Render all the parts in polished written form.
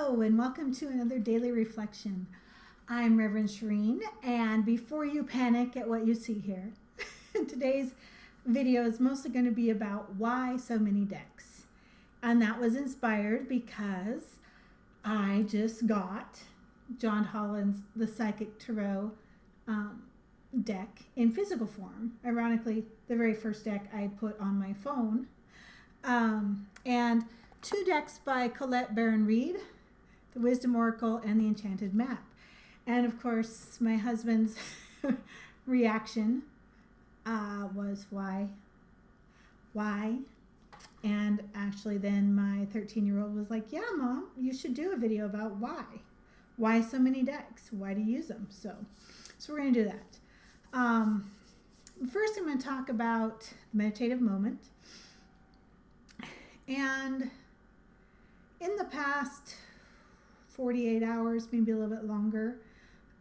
Hello, and welcome to another daily reflection. I'm Reverend Shireen, and before you panic at what you see here, today's video is mostly going to be about why so many decks. And that was inspired because I just got John Holland's The Psychic Tarot deck in physical form. Ironically, the very first deck I put on my phone. And two decks by Baron-Reid, the Wisdom Oracle and the Enchanted Map. And of course, my husband's reaction was, why? And actually then my 13-year-old was like, yeah, Mom, you should do a video about why. Why so many decks? Why do you use them? So we're going to do that. First, I'm going to talk about the meditative moment. And in the past 48 hours, maybe a little bit longer,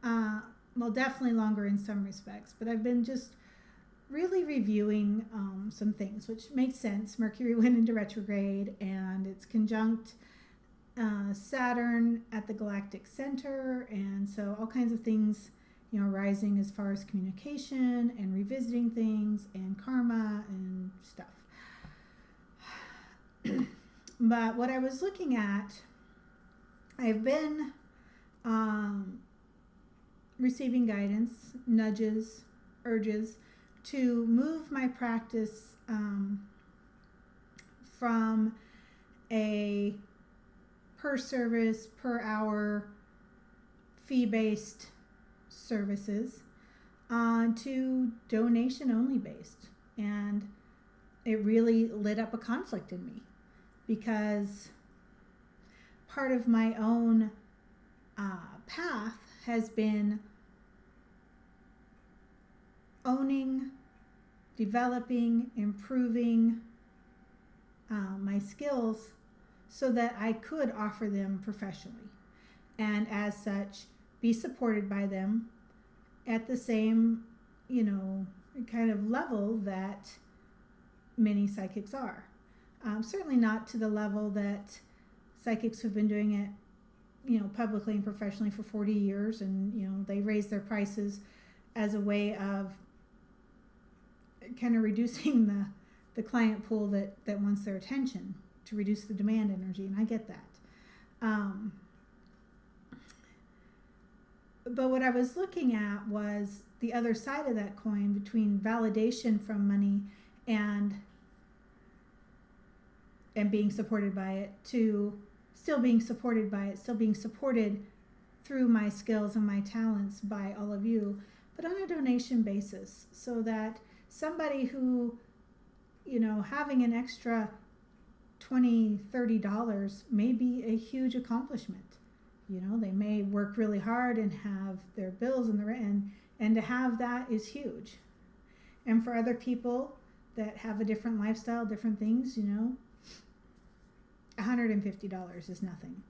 well, definitely longer in some respects, but I've been just really reviewing some things, which makes sense. Mercury went into retrograde, and it's conjunct Saturn at the galactic center, and so all kinds of things, rising as far as communication and revisiting things and karma and stuff. But what I was looking at, I've been receiving guidance, nudges, urges to move my practice from a per service, per hour, fee-based services to donation-only based. And it really lit up a conflict in me, because part of my own path has been owning, developing, improving my skills so that I could offer them professionally, and as such be supported by them at the same, kind of level that many psychics are. Certainly not to the level that psychics who've been doing it, publicly and professionally for 40 years, and, they raise their prices as a way of kind of reducing the client pool that wants their attention, to reduce the demand energy, and I get that. But what I was looking at was the other side of that coin, between validation from money and being supported by it, to still being supported by it, still being supported through my skills and my talents by all of you, but on a donation basis, so that somebody who, having an extra $20, $30 may be a huge accomplishment. They may work really hard and have their bills and the rent, and to have that is huge. And for other people that have a different lifestyle, different things, $150 is nothing.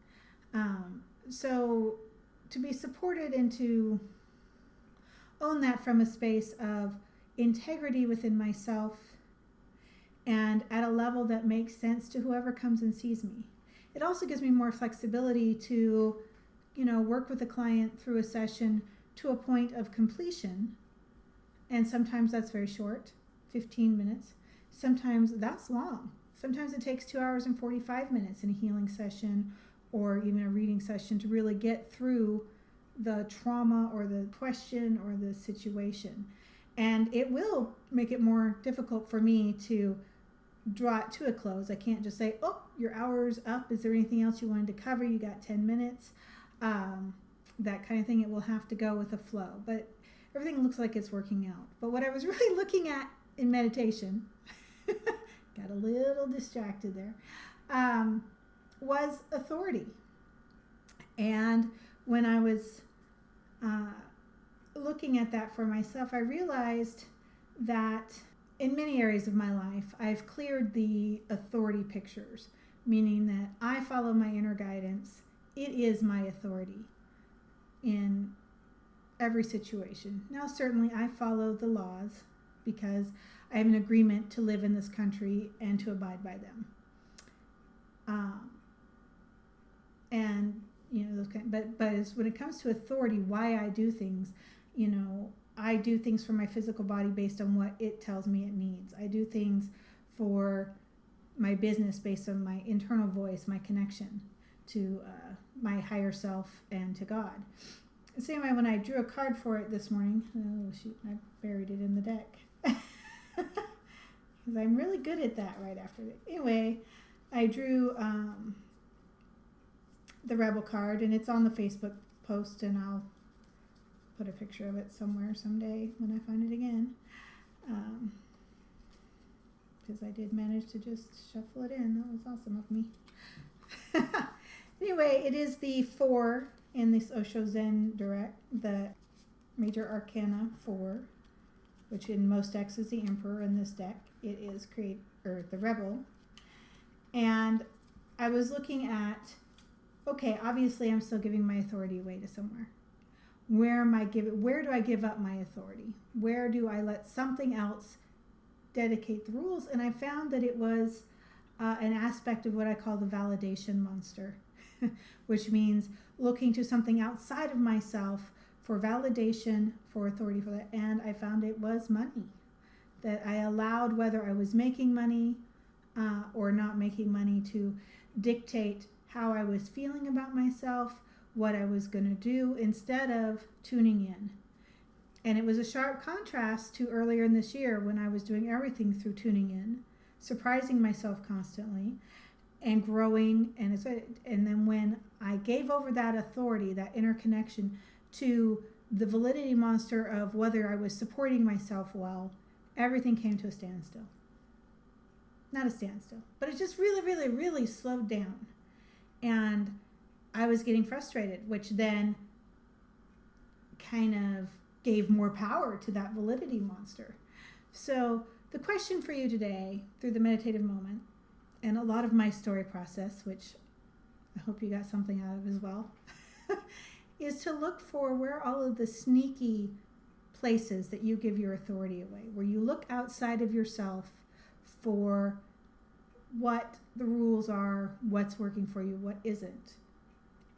So to be supported and to own that from a space of integrity within myself and at a level that makes sense to whoever comes and sees me. It also gives me more flexibility to, work with a client through a session to a point of completion. And sometimes that's very short, 15 minutes. Sometimes that's long. Sometimes it takes 2 hours and 45 minutes in a healing session or even a reading session to really get through the trauma or the question or the situation. And it will make it more difficult for me to draw it to a close. I can't just say, oh, your hour's up. Is there anything else you wanted to cover? You got 10 minutes. That kind of thing. It will have to go with a flow. But everything looks like it's working out. But what I was really looking at in meditation, got a little distracted there, was authority. And when I was looking at that for myself, I realized that in many areas of my life, I've cleared the authority pictures, meaning that I follow my inner guidance. It is my authority in every situation. Now, certainly I follow the laws because I have an agreement to live in this country and to abide by them. And those kind. But it's when it comes to authority, why I do things, I do things for my physical body based on what it tells me it needs. I do things for my business based on my internal voice, my connection to my higher self and to God. Same way when I drew a card for it this morning. Oh shoot, I buried it in the deck. Because I'm really good at that right after it. Anyway, I drew the Rebel card, and it's on the Facebook post, and I'll put a picture of it somewhere someday when I find it again. Because I did manage to just shuffle it in. That was awesome of me. Anyway, it is the 4 in this Osho Zen Direct, the Major Arcana 4, which in most decks is the Emperor. In this deck, it is the Rebel. And I was looking at, okay, obviously I'm still giving my authority away to somewhere. Where do I give up my authority? Where do I let something else dedicate the rules? And I found that it was an aspect of what I call the validation monster, which means looking to something outside of myself for validation, for authority for that. And I found it was money, that I allowed whether I was making money or not making money to dictate how I was feeling about myself, what I was going to do, instead of tuning in. And it was a sharp contrast to earlier in this year when I was doing everything through tuning in, surprising myself constantly, and growing. And then when I gave over that authority, that inner connection, to the validity monster of whether I was supporting myself well, everything came to a standstill. Not a standstill, but it just really, really, really slowed down. And I was getting frustrated, which then kind of gave more power to that validity monster. So the question for you today, through the meditative moment, and a lot of my story process, which I hope you got something out of as well, is to look for where all of the sneaky places that you give your authority away, where you look outside of yourself for what the rules are, what's working for you, what isn't,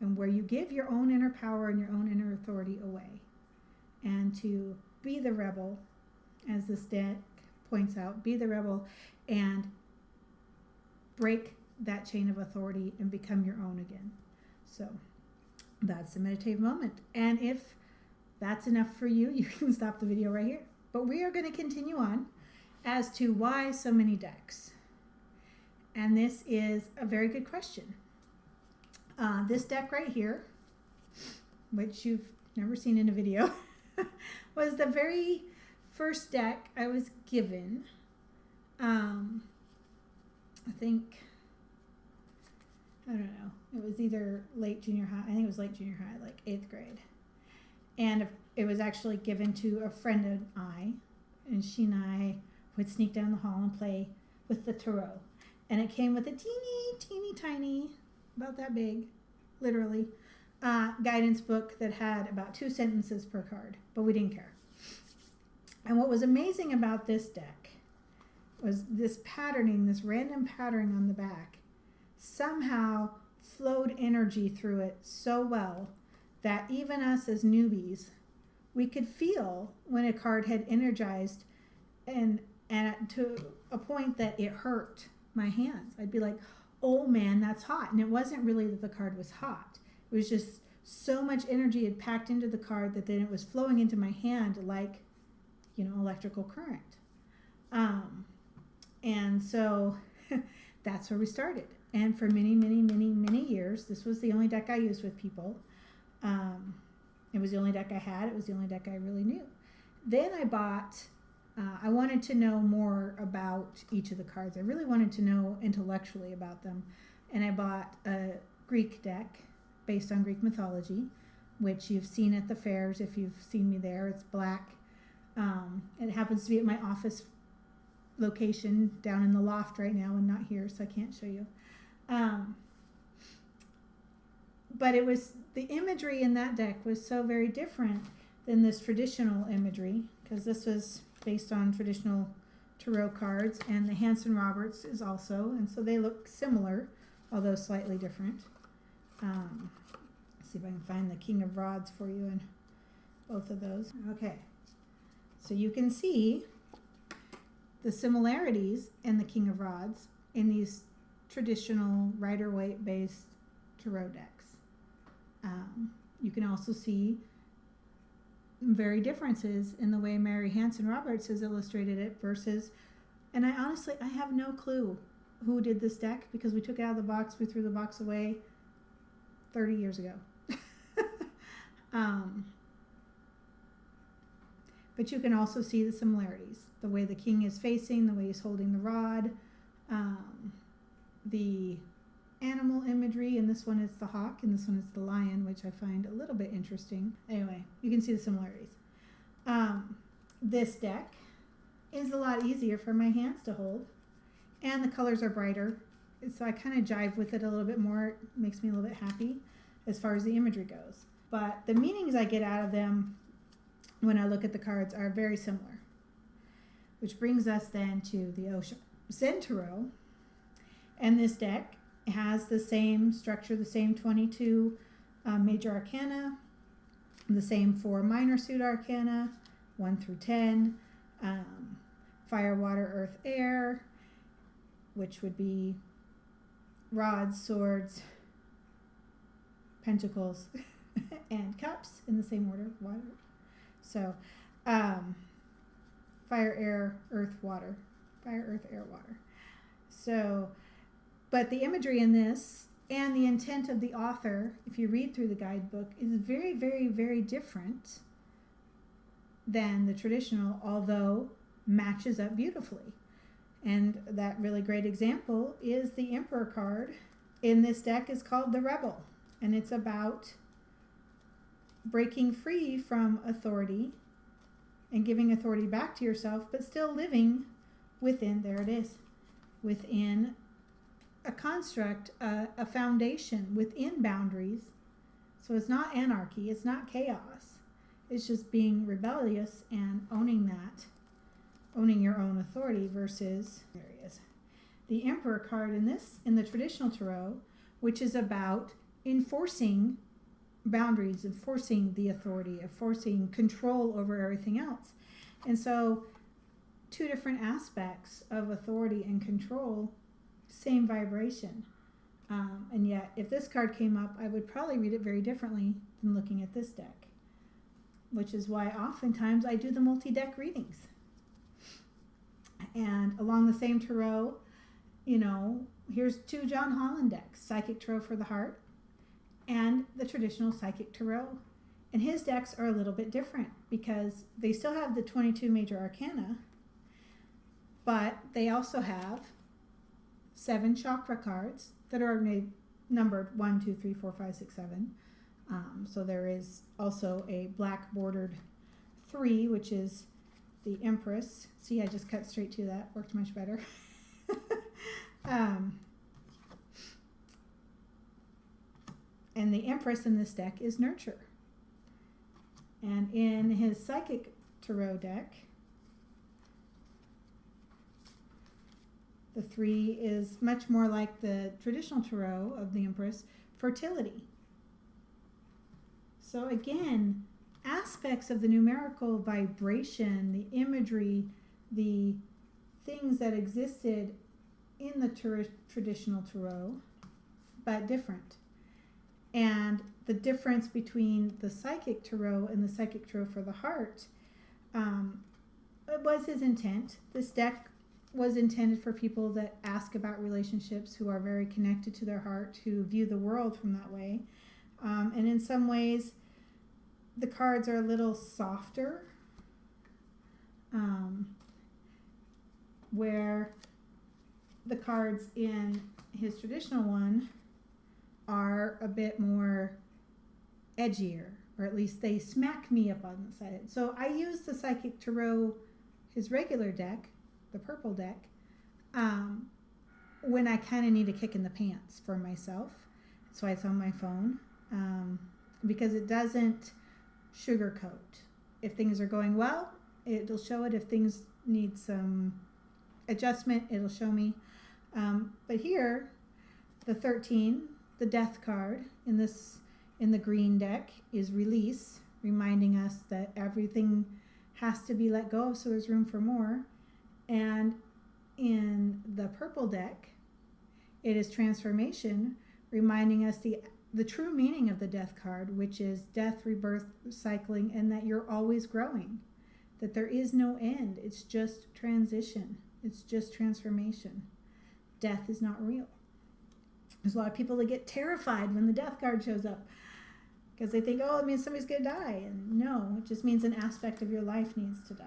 and where you give your own inner power and your own inner authority away. And to be the rebel, as this deck points out, be the rebel and break that chain of authority and become your own again. So that's the meditative moment. And if that's enough for you, you can stop the video right here. But we are going to continue on as to why so many decks. And this is a very good question. This deck right here, which you've never seen in a video, was the very first deck I was given. I don't know. It was either late junior high. I think it was late junior high, like 8th grade. And it was actually given to a friend and I. And she and I would sneak down the hall and play with the tarot. And it came with a teeny tiny, about that big, literally, guidance book that had about 2 sentences per card. But we didn't care. And what was amazing about this deck was this patterning, this random patterning on the back, somehow flowed energy through it so well that even us as newbies, we could feel when a card had energized and to a point that it hurt my hands. I'd be like, oh man, that's hot. And it wasn't really that the card was hot. It was just so much energy had packed into the card that then it was flowing into my hand like, electrical current. And so that's where we started. And for many years, this was the only deck I used with people. It was the only deck I had. It was the only deck I really knew. Then I bought, I wanted to know more about each of the cards. I really wanted to know intellectually about them. And I bought a Greek deck based on Greek mythology, which you've seen at the fairs if you've seen me there. It's black. It happens to be at my office location down in the loft right now and not here, so I can't show you. But it was, the imagery in that deck was so very different than this traditional imagery, because this was based on traditional tarot cards, and the Hanson-Roberts is also, and so they look similar, although slightly different. See if I can find the King of Rods for you in both of those. Okay, so you can see the similarities in the King of Rods in these traditional Rider-Waite based tarot decks. You can also see very differences in the way Mary Hanson-Roberts has illustrated it versus, and I have no clue who did this deck because we took it out of the box, we threw the box away 30 years ago. But you can also see the similarities, the way the king is facing, the way he's holding the rod, the animal imagery, and this one is the hawk, and this one is the lion, which I find a little bit interesting. Anyway, you can see the similarities. This deck is a lot easier for my hands to hold, and the colors are brighter, so I kind of jive with it a little bit more. It makes me a little bit happy as far as the imagery goes. But the meanings I get out of them when I look at the cards are very similar, which brings us then to the Zen Tarot. And this deck has the same structure, the same 22 major arcana, the same 4 minor suit arcana, 1 through 10, fire, water, earth, air, which would be rods, swords, pentacles, and cups in the same order, water. So, fire, air, earth, water. Fire, earth, air, water. So, but the imagery in this and the intent of the author, if you read through the guidebook, is very, very, very different than the traditional, although matches up beautifully. And that really great example is the Emperor card in this deck is called the Rebel. And it's about breaking free from authority and giving authority back to yourself, but still living within, there it is, within a construct, a foundation, within boundaries. So it's not anarchy, it's not chaos. It's just being rebellious and owning that, owning your own authority versus, there he is, the Emperor card in the traditional tarot, which is about enforcing boundaries, enforcing the authority, enforcing control over everything else. And so 2 different aspects of authority and control, same vibration. And yet, if this card came up, I would probably read it very differently than looking at this deck, which is why oftentimes I do the multi-deck readings. And along the same tarot, you know, here's 2 John Holland decks, Psychic Tarot for the Heart and the traditional Psychic Tarot. And his decks are a little bit different because they still have the 22 major arcana, but they also have 7 chakra cards that are numbered 1, 2, 3, 4, 5, 6, 7. So there is also a black bordered 3, which is the Empress. See, I just cut straight to that. Worked much better. And the Empress in this deck is Nurture. And in his Psychic Tarot deck, the 3 is much more like the traditional tarot of the Empress, Fertility. So again, aspects of the numerical vibration, the imagery, the things that existed in the traditional tarot, but different. And the difference between the Psychic Tarot and the Psychic Tarot for the Heart, it was his intent. This deck was intended for people that ask about relationships, who are very connected to their heart, who view the world from that way. And in some ways, the cards are a little softer, where the cards in his traditional one are a bit more edgier, or at least they smack me up on the side. So I use the Psychic Tarot, his regular deck, the purple deck, when I kind of need a kick in the pants for myself. That's why it's on my phone, because it doesn't sugarcoat. If things are going well, it'll show it. If things need some adjustment, it'll show me. But here, the 13, the Death card in In the green deck is release, reminding us that everything has to be let go of so there's room for more. And in the purple deck, it is transformation, reminding us the true meaning of the death card, which is death, rebirth, cycling, and that you're always growing, that there is no end. It's just transition. It's just transformation. Death is not real. There's a lot of people that get terrified when the death card shows up because they think, oh, it means somebody's going to die. And no, it just means an aspect of your life needs to die.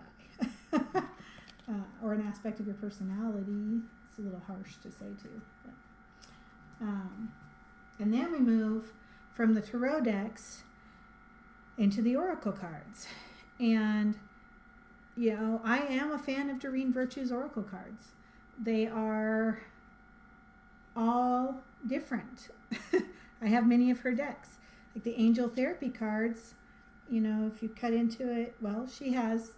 Or an aspect of your personality. It's a little harsh to say too. But, and then we move from the tarot decks into the oracle cards. And, you know, I am a fan of Doreen Virtue's oracle cards. They are all different. I have many of her decks. Like the angel therapy cards, you know, if you cut into it, well, she has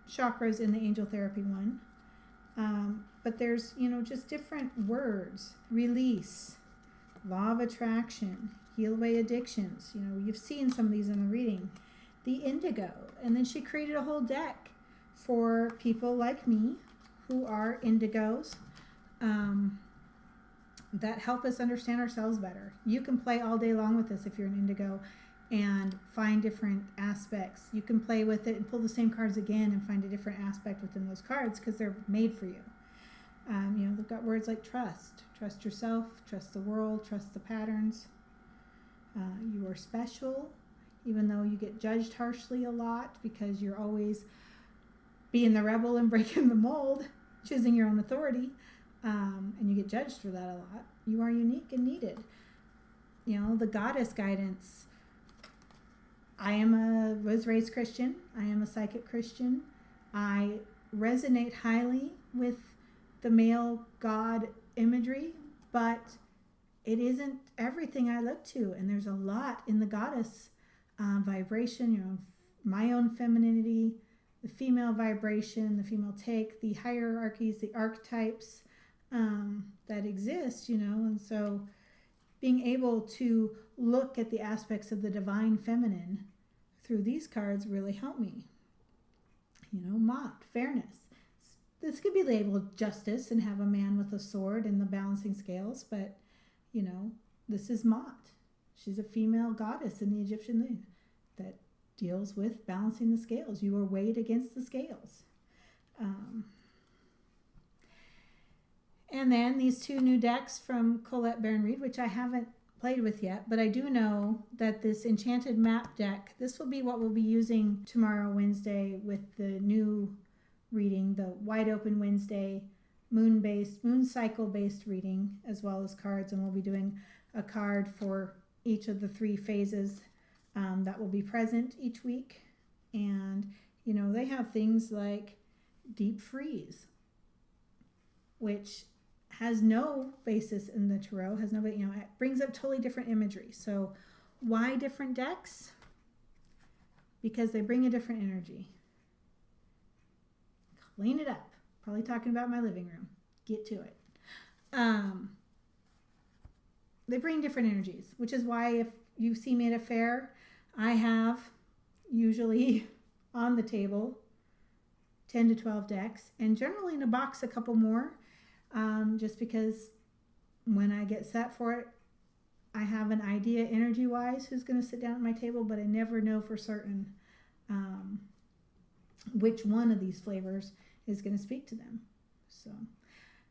chakras in the angel therapy one. But there's, you know, just different words. Release, law of attraction, heal away addictions. You know, you've seen some of these in the reading. The indigo. And then she created a whole deck for people like me who are indigos that help us understand ourselves better. You can play all day long with this if you're an indigo and find different aspects. You can play with it and pull the same cards again and find a different aspect within those cards because they're made for you. You know, they've got words like trust. Trust yourself, trust the world, trust the patterns. You are special, even though you get judged harshly a lot because you're always being the rebel and breaking the mold, choosing your own authority. And you get judged for that a lot. You are unique and needed. You know, the goddess guidance. I was raised Christian. I am a psychic Christian. I resonate highly with the male God imagery, but it isn't everything I look to. And there's a lot in the goddess vibration, you know, my own femininity, the female vibration, the female take, the hierarchies, the archetypes, that exist, you know, and so being able to look at the aspects of the divine feminine through these cards really helped me. You know, Mott, fairness. This could be labeled justice and have a man with a sword and the balancing scales, but, you know, this is Mott. She's a female goddess in the Egyptian myth that deals with balancing the scales. You are weighed against the scales. And then these two new decks from Colette Baron-Reid, which I haven't played with yet, but I do know that this Enchanted Map deck, this will be what we'll be using tomorrow, Wednesday, with the new reading, the Wide Open Wednesday moon cycle-based reading, as well as cards, and we'll be doing a card for each of the 3 phases that will be present each week. And, you know, they have things like Deep Freeze, which has no basis in the tarot, has no, you know, it brings up totally different imagery. So why different decks? Because they bring a different energy. Clean it up. Probably talking about my living room. Get to it. They bring different energies, which is why if you see me at a fair, I have usually on the table 10 to 12 decks, and generally in a box a couple more. Just because when I get set for it, I have an idea energy-wise who's going to sit down at my table, but I never know for certain which one of these flavors is going to speak to them. So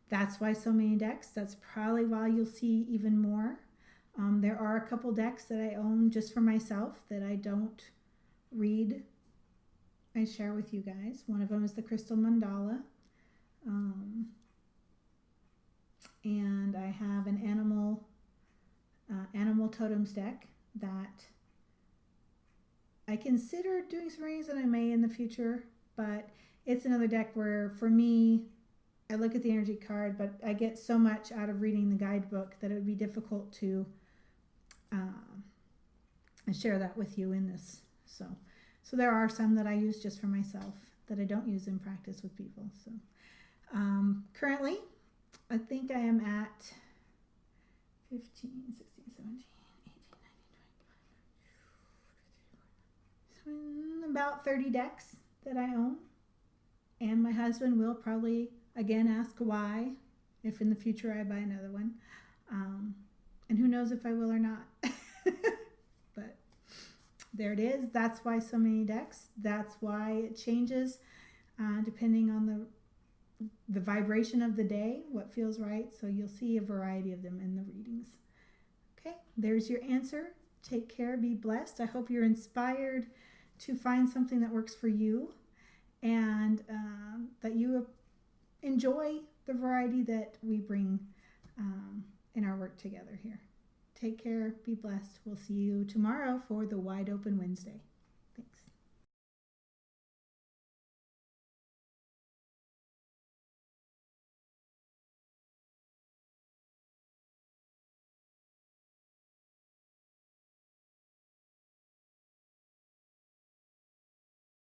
that's why so many decks. That's probably why you'll see even more. There are a couple decks that I own just for myself that I don't read. I share with you guys. One of them is the Crystal Mandala. And I have an animal totems deck that I consider doing some readings, and I may in the future, but it's another deck where for me, I look at the energy card, but I get so much out of reading the guidebook that it would be difficult to share that with you in this. So there are some that I use just for myself that I don't use in practice with people. So currently, I think I am at 15, 16, 17, 18, 19, 20. about 30 decks that I own. And my husband will probably, again, ask why, if in the future I buy another one. And who knows if I will or not. But there it is. That's why so many decks. That's why it changes depending on the vibration of the day, what feels right. So you'll see a variety of them in the readings. Okay, there's your answer. Take care, be blessed. I hope you're inspired to find something that works for you, and that you enjoy the variety that we bring in our work together here. Take care, be blessed. We'll see you tomorrow for the Wide Open Wednesday.